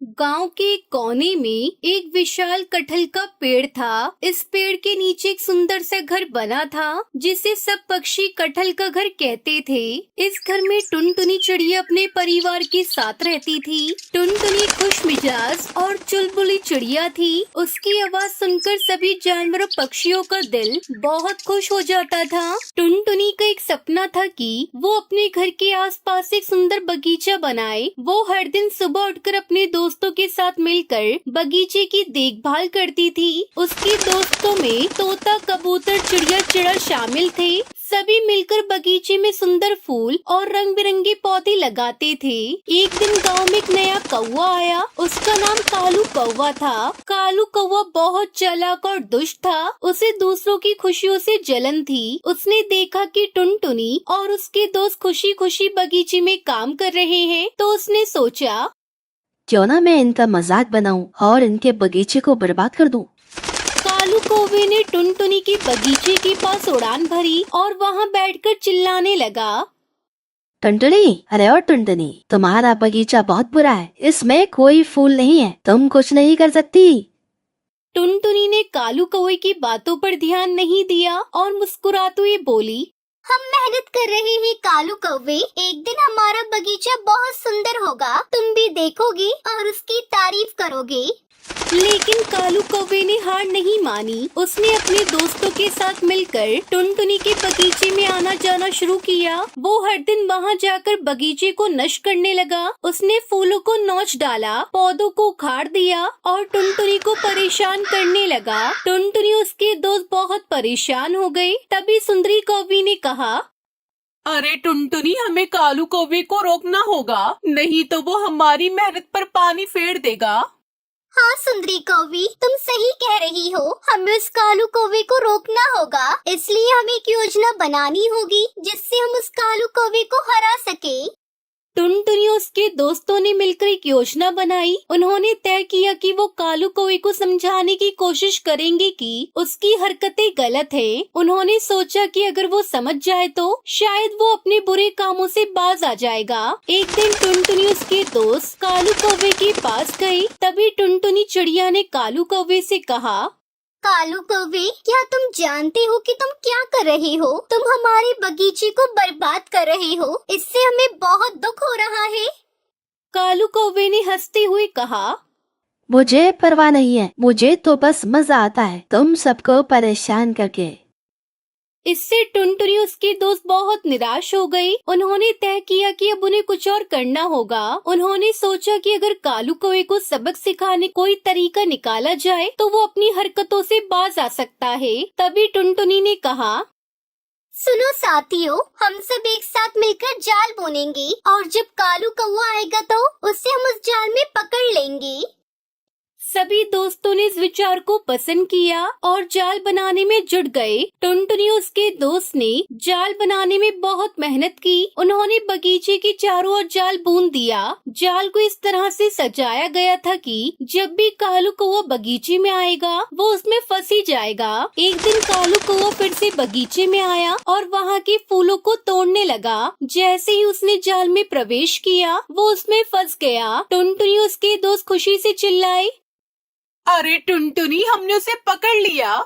गांव के कोने में एक विशाल कटहल का पेड़ था। इस पेड़ के नीचे एक सुंदर सा घर बना था जिसे सब पक्षी कटहल का घर कहते थे। इस घर में टुनटुनी चिड़िया अपने परिवार के साथ रहती थी। टुनटुनी खुश मिजाज और चुलबुली चिड़िया थी। उसकी आवाज सुनकर सभी जानवरों पक्षियों का दिल बहुत खुश हो जाता था। टुनटुनी का एक सपना था कि वो अपने घर के आसपास एक सुंदर बगीचा बनाए। वो हर दिन सुबह उठकर अपने दोस्तों के साथ मिलकर बगीचे की देखभाल करती थी। उसके दोस्तों में तोता, कबूतर, चिड़िया, चिड़ा शामिल थे। सभी मिलकर बगीचे में सुंदर फूल और रंग बिरंगे पौधे लगाते थे। एक दिन गांव में एक नया कौवा आया। उसका नाम कालू कौवा था। कालू कौवा बहुत चालाक और दुष्ट था। उसे दूसरों की खुशियों से जलन थी। उसने देखा कि टुनटुनी और उसके दोस्त खुशी खुशी बगीचे में काम कर रहे हैं, तो उसने सोचा क्यों ना मैं इनका मजाक बनाऊं और इनके बगीचे को बर्बाद कर दूं। कालू कौवे ने टुनटुनी के बगीचे के पास उड़ान भरी और वहाँ बैठकर चिल्लाने लगा। टुनटुनी, अरे और टुनटुनी, तुम्हारा बगीचा बहुत बुरा है। इसमें कोई फूल नहीं है, तुम कुछ नहीं कर सकती। टुनटुनी ने कालू कौवे की बातों पर ध्यान नहीं दिया और मुस्कुराते हुए बोली, हम मेहनत कर रहे हैं कालू कौवे। एक दिन हमारा बगीचा बहुत सुंदर होगा, तुम भी देखोगे और उसकी तारीफ करोगे। लेकिन कालू कौवे ने हार नहीं मानी। उसने अपने दोस्तों के साथ मिलकर टुनटुनी के बगीचे में आना जाना शुरू किया। वो हर दिन वहाँ जाकर बगीचे को नष्ट करने लगा। उसने फूलों को नोच डाला, पौधों को उखाड़ दिया और टुनटुनी को परेशान करने लगा। टुनटुनी उसके दोस्त बहुत परेशान हो गए। तभी सुंदरी कौवी ने कहा, अरे टुनटुनी, हमें कालू कौवे को रोकना होगा, नहीं तो वो हमारी मेहनत पर पानी फेर देगा। हाँ सुंदरी कौवी, तुम सही कह रही हो। हमें उस कालू कौवे को रोकना होगा। इसलिए हमें एक योजना बनानी होगी जिससे हम उस कालू कौवे को हरा सके। टुनटुनी और उसके दोस्तों ने मिलकर एक योजना बनाई। उन्होंने तय किया कि वो कालू कौवे को समझाने की कोशिश करेंगे कि उसकी हरकतें गलत हैं। उन्होंने सोचा कि अगर वो समझ जाए तो शायद वो अपने बुरे कामों से बाज आ जाएगा। एक दिन टुनटुनी उसके दोस्त कालू कौवे के पास गई। तभी टुनटुनी चिड़िया ने कालू कौवे से कहा, कालू कौवे, क्या तुम जानते हो कि तुम क्या कर रहे हो? तुम हमारे बगीचे को बर्बाद कर रहे हो। इससे हमें बहुत दुख हो रहा है। कालू कौवे ने हंसते हुए कहा, मुझे परवाह नहीं है, मुझे तो बस मजा आता है तुम सबको परेशान करके। इससे टुनटुनी उसके दोस्त बहुत निराश हो गए। उन्होंने तय किया कि अब उन्हें कुछ और करना होगा। उन्होंने सोचा कि अगर कालू कौवे को सबक सिखाने कोई तरीका निकाला जाए तो वो अपनी हरकतों से बाज आ सकता है। तभी टुनटुनी ने कहा, सुनो साथियों, हम सब एक साथ मिलकर जाल बुनेंगे और जब कालू कौवा आएगा तो उसे हम उस जाल में पकड़ लेंगे। सभी दोस्तों ने इस विचार को पसंद किया और जाल बनाने में जुट गए। टुनटुनी और उसके दोस्त ने जाल बनाने में बहुत मेहनत की। उन्होंने बगीचे के चारों ओर जाल बूंद दिया। जाल को इस तरह से सजाया गया था कि जब भी कालू कौवा बगीचे में आएगा वो उसमें फंस ही जाएगा। एक दिन कालू कौवा फिर से बगीचे में आया और वहाँ के फूलों को तोड़ने लगा। जैसे ही उसने जाल में प्रवेश किया वो उसमें फंस गया। टुनटुनी और उसके दोस्त खुशी से चिल्लाए, अरे टुनटुनी, हमने उसे पकड़ लिया।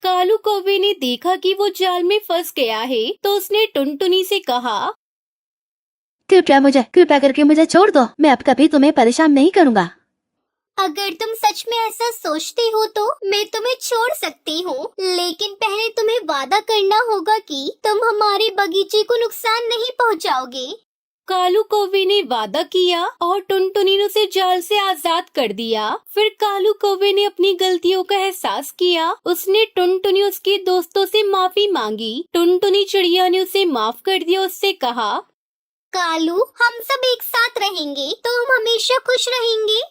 कालू कौवे ने देखा कि वो जाल में फंस गया है, तो उसने टुनटुनी से कहा, कृपया करके मुझे छोड़ दो। मैं अब कभी तुम्हें परेशान नहीं करूँगा। अगर तुम सच में ऐसा सोचते हो तो मैं तुम्हें छोड़ सकती हूँ, लेकिन पहले तुम्हें वादा करना होगा कि तुम हमारे बगीचे को नुकसान नहीं पहुँचाओगे। कालू कौवे ने वादा किया और टुनटुनी ने उसे जाल से आजाद कर दिया। फिर कालू कौवे ने अपनी गलतियों का एहसास किया। उसने टुनटुनी उसके दोस्तों से माफी मांगी। टुनटुनी चिड़िया ने उसे माफ कर दिया। उससे कहा, कालू, हम सब एक साथ रहेंगे तो हम हमेशा खुश रहेंगे।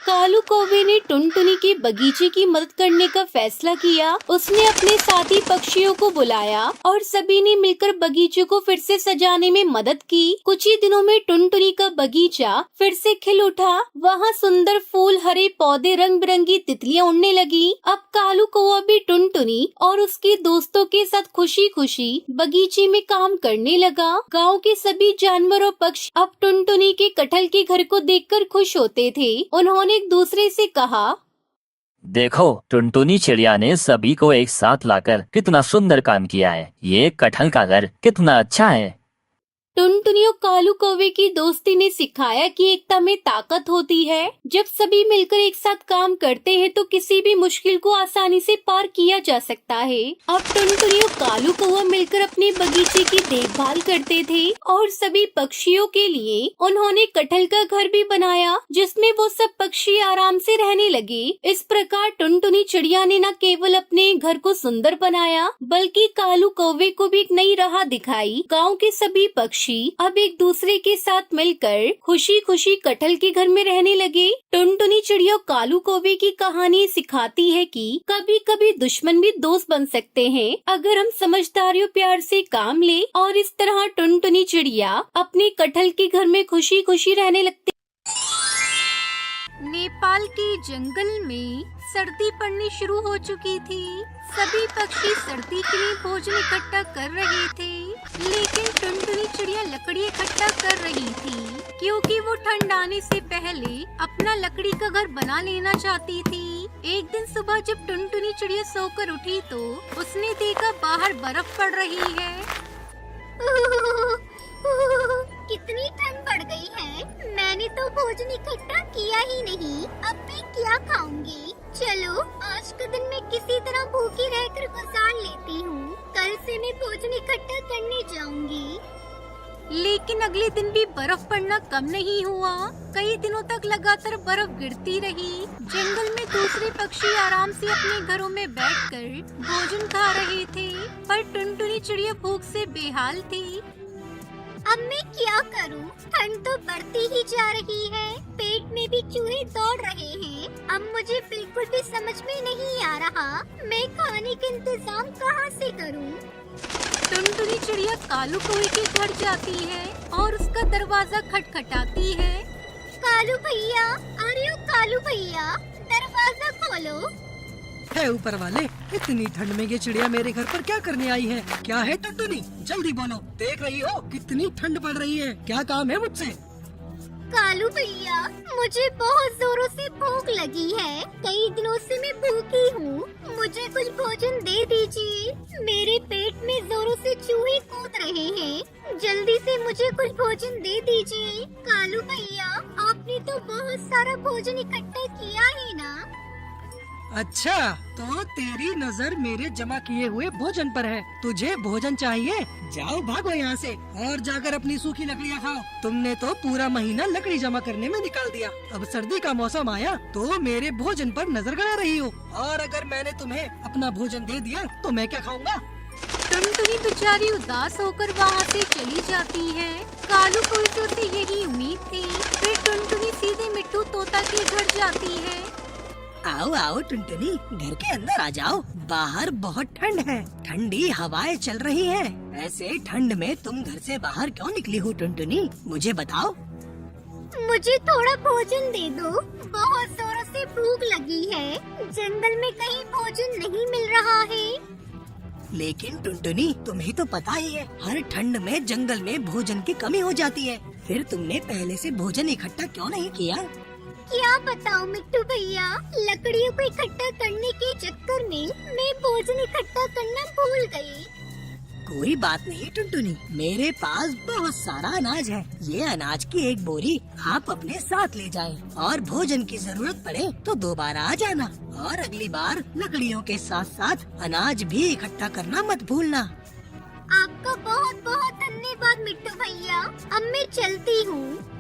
कालू कौवे ने टुनटुनी के बगीचे की मदद करने का फैसला किया। उसने अपने साथी पक्षियों को बुलाया और सभी ने मिलकर बगीचे को फिर से सजाने में मदद की। कुछ ही दिनों में टुनटुनी का बगीचा फिर से खिल उठा। वहाँ सुंदर फूल, हरे पौधे, रंग बिरंगी तितलियाँ उड़ने लगी। अब कालू कौवा भी टुनटुनी और उसके दोस्तों के साथ खुशी खुशी बगीचे में काम करने लगा। गाँव के सभी जानवर और पक्षी अब टुनटुनी के कटहल के घर को देखकर खुश होते थे। उन्होंने एक दूसरे से कहा, देखो, टुनटुनी चिड़िया ने सभी को एक साथ लाकर कितना सुंदर काम किया है। ये कटहल का घर कितना अच्छा है। टुनटुनी और कालू कौवे की दोस्ती ने सिखाया कि एकता में ताकत होती है। जब सभी मिलकर एक साथ काम करते हैं तो किसी भी मुश्किल को आसानी से पार किया जा सकता है। अब टुनटुनी और कालू कौवा मिलकर अपने बगीचे की देखभाल करते थे और सभी पक्षियों के लिए उन्होंने कटहल का घर भी बनाया, जिसमें वो सब पक्षी आराम से रहने लगे। इस प्रकार टुनटुनी चिड़िया ने न केवल अपने घर को सुंदर बनाया, बल्कि कालू कौवे को भी एक नई राह दिखाई। गाँव के सभी पक्षी अब एक दूसरे के साथ मिलकर खुशी खुशी कटहल के घर में रहने लगे। टुनटुनी चिड़िया और कालू कौवे की कहानी सिखाती है कि कभी कभी दुश्मन भी दोस्त बन सकते हैं, अगर हम समझदारी और प्यार से काम ले। और इस तरह टुनटुनी चिड़िया अपने कटहल के घर में खुशी खुशी रहने लगती। नेपाल के जंगल में सर्दी पड़नी शुरू हो चुकी थी। सभी पक्षी सर्दी के लिए भोजन इकट्ठा कर रहे थे, लेकिन टुनटुनी चिड़िया लकड़ी इकट्ठा कर रही थी, क्योंकि वो ठंड आने से पहले अपना लकड़ी का घर बना लेना चाहती थी। एक दिन सुबह जब टुनटुनी चिड़िया सोकर उठी तो उसने देखा बाहर बर्फ पड़ रही है। कितनी ठंड बढ़ गई है। मैंने तो भोजन इकट्ठा किया ही नहीं, अब मैं क्या खाऊंगी। चलो आज का दिन मैं किसी तरह भूखी रहकर गुजार लेती हूँ। कल से मैं भोजन इकट्ठा करने जाऊंगी। लेकिन अगले दिन भी बर्फ पड़ना कम नहीं हुआ। कई दिनों तक लगातार बर्फ गिरती रही। जंगल में दूसरे पक्षी आराम से अपने घरों में बैठकर भोजन खा रहे थे, पर टुनटुनी चिड़िया भूख से बेहाल थी। अब मैं क्या करूं? ठंड तो बढ़ती ही जा रही है, पेट में भी चूहे दौड़ रहे हैं। अब मुझे बिल्कुल भी समझ में नहीं आ रहा मैं खाने का इंतजाम कहां से करूं। टुनटुनी चिड़िया कालू कौवे के घर जाती है और उसका दरवाजा खटखटाती है। कालू भैया, अरे ओ कालू भैया, दरवाजा खोलो। है ऊपर वाले, इतनी ठंड में ये चिड़िया मेरे घर पर क्या करने आई है? क्या है टुनटुनी, जल्दी बोलो। देख रही हो कितनी ठंड पड़ रही है, क्या काम है मुझसे? कालू भैया, मुझे बहुत जोरों से भूख लगी है। कई दिनों से मैं भूखी हूँ, मुझे कुछ भोजन दे दीजिए। मेरे पेट में जोरों से चूहे कूद रहे हैं, जल्दी से मुझे कुछ भोजन दे दीजिए। कालू भैया, आपने तो बहुत सारा भोजन इकट्ठा किया है ना? अच्छा, तो तेरी नजर मेरे जमा किए हुए भोजन पर है। तुझे भोजन चाहिए? जाओ भागो यहाँ से और जाकर अपनी सूखी लकड़ियाँ खाओ। तुमने तो पूरा महीना लकड़ी जमा करने में निकाल दिया। अब सर्दी का मौसम आया तो मेरे भोजन पर नजर गड़ा रही हो, और अगर मैंने तुम्हें अपना भोजन दे दिया तो मैं क्या खाऊंगा? टुनटुनी बेचारी उदास होकर वहाँ से चली जाती है। कालू कौवे से यही उम्मीद थी। फिर टुनटुनी सीधे मिट्टू तोता के घर जाती है। आओ आओ टुनटुनी, घर के अंदर आ जाओ। बाहर बहुत ठंड है, ठंडी हवाएं चल रही हैं। ऐसे ठंड में तुम घर से बाहर क्यों निकली हो टुनटुनी, मुझे बताओ। मुझे थोड़ा भोजन दे दो, बहुत जोरों से भूख लगी है। जंगल में कहीं भोजन नहीं मिल रहा है। लेकिन टुनटुनी, तुम्हें तो पता ही है, हर ठंड में जंगल में भोजन की कमी हो जाती है। फिर तुमने पहले से भोजन इकट्ठा क्यों नहीं किया? क्या बताऊं मिट्टू भैया, लकड़ियों को इकट्ठा करने के चक्कर में मैं भोजन इकट्ठा करना भूल गई। कोई बात नहीं टुनटुनी, मेरे पास बहुत सारा अनाज है। ये अनाज की एक बोरी आप अपने साथ ले जाएं, और भोजन की जरूरत पड़े तो दोबारा आ जाना। और अगली बार लकड़ियों के साथ साथ अनाज भी इकट्ठा करना मत भूलना। आपका बहुत बहुत धन्यवाद मिट्टू भैया, अब मैं चलती हूँ।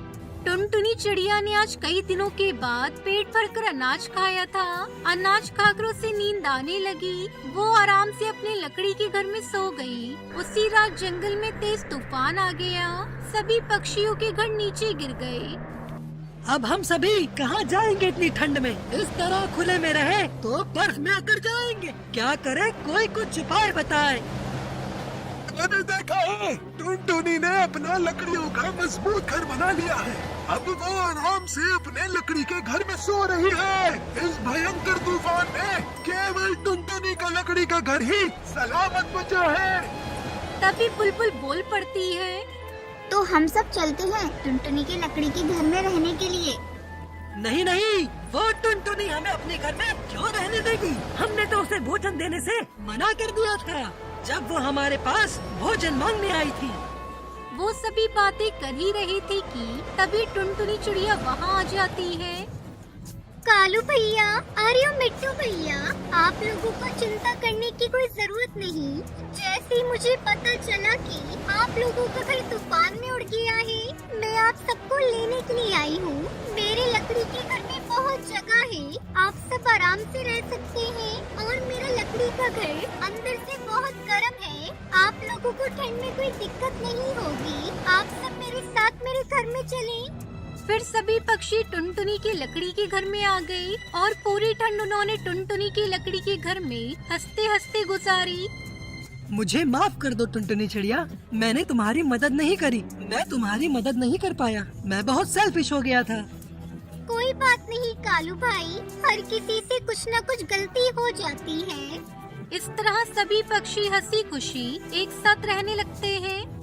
टुनटुनी चिड़िया ने आज कई दिनों के बाद पेट भरकर अनाज खाया था। अनाज खाकर उसे नींद आने लगी। वो आराम से अपने लकड़ी के घर में सो गई। उसी रात जंगल में तेज तूफान आ गया। सभी पक्षियों के घर नीचे गिर गए। अब हम सभी कहाँ जाएंगे इतनी ठंड में? इस तरह खुले में रहे तो बर्फ में आकर जाएंगे। क्या करे, कोई कुछ उपाय बताए। मैंने देखा है, टुनटुनी ने अपना लकड़ियों का मजबूत घर बना लिया है। अब वो आराम से अपने लकड़ी के घर में सो रही है। इस भयंकर तूफान में केवल टुनटुनी का लकड़ी का घर ही सलामत बचा है। तभी बुलबुल बोल पड़ती है। तो हम सब चलते हैं टुनटुनी के लकड़ी के घर में रहने के लिए। नहीं नहीं, वो टुनटुनी हमें अपने घर में क्यों रहने देगी? हमने तो उसे भोजन देने से मना कर दिया था जब वो हमारे पास भोजन मांगने आई थी। वो सभी बातें कर ही रही थी कि तभी टुनटुनी चिड़िया वहाँ आ जाती है। कालू भैया, अरे मिट्टू भैया, आप लोगों को चिंता करने की कोई जरूरत नहीं। जैसे ही मुझे पता चला कि आप लोगों का घर तूफान में उड़ गया है, मैं आप सबको लेने के लिए आई हूँ। मेरे लकड़ी के घर में बहुत जगह है, आप सब आराम से रह सकते हैं। और मेरा लकड़ी का घर अंदर से बहुत गर्म है, आप लोगों को ठंड में कोई दिक्कत नहीं होगी। आप सब मेरे साथ मेरे घर में चलें। फिर सभी पक्षी टुनटुनी की लकड़ी के घर में आ गए और पूरी ठंड उन्होंने टुनटुनी की लकड़ी के घर में हंसते हंसते गुजारी। मुझे माफ कर दो टुनटुनी चिड़िया, मैंने तुम्हारी मदद नहीं करी। मैं तुम्हारी मदद नहीं कर पाया, मैं बहुत सेल्फिश हो गया था। कोई बात नहीं कालू भाई, हर किसी से कुछ न कुछ गलती हो जाती है। इस तरह सभी पक्षी हंसी खुशी एक साथ रहने लगते हैं।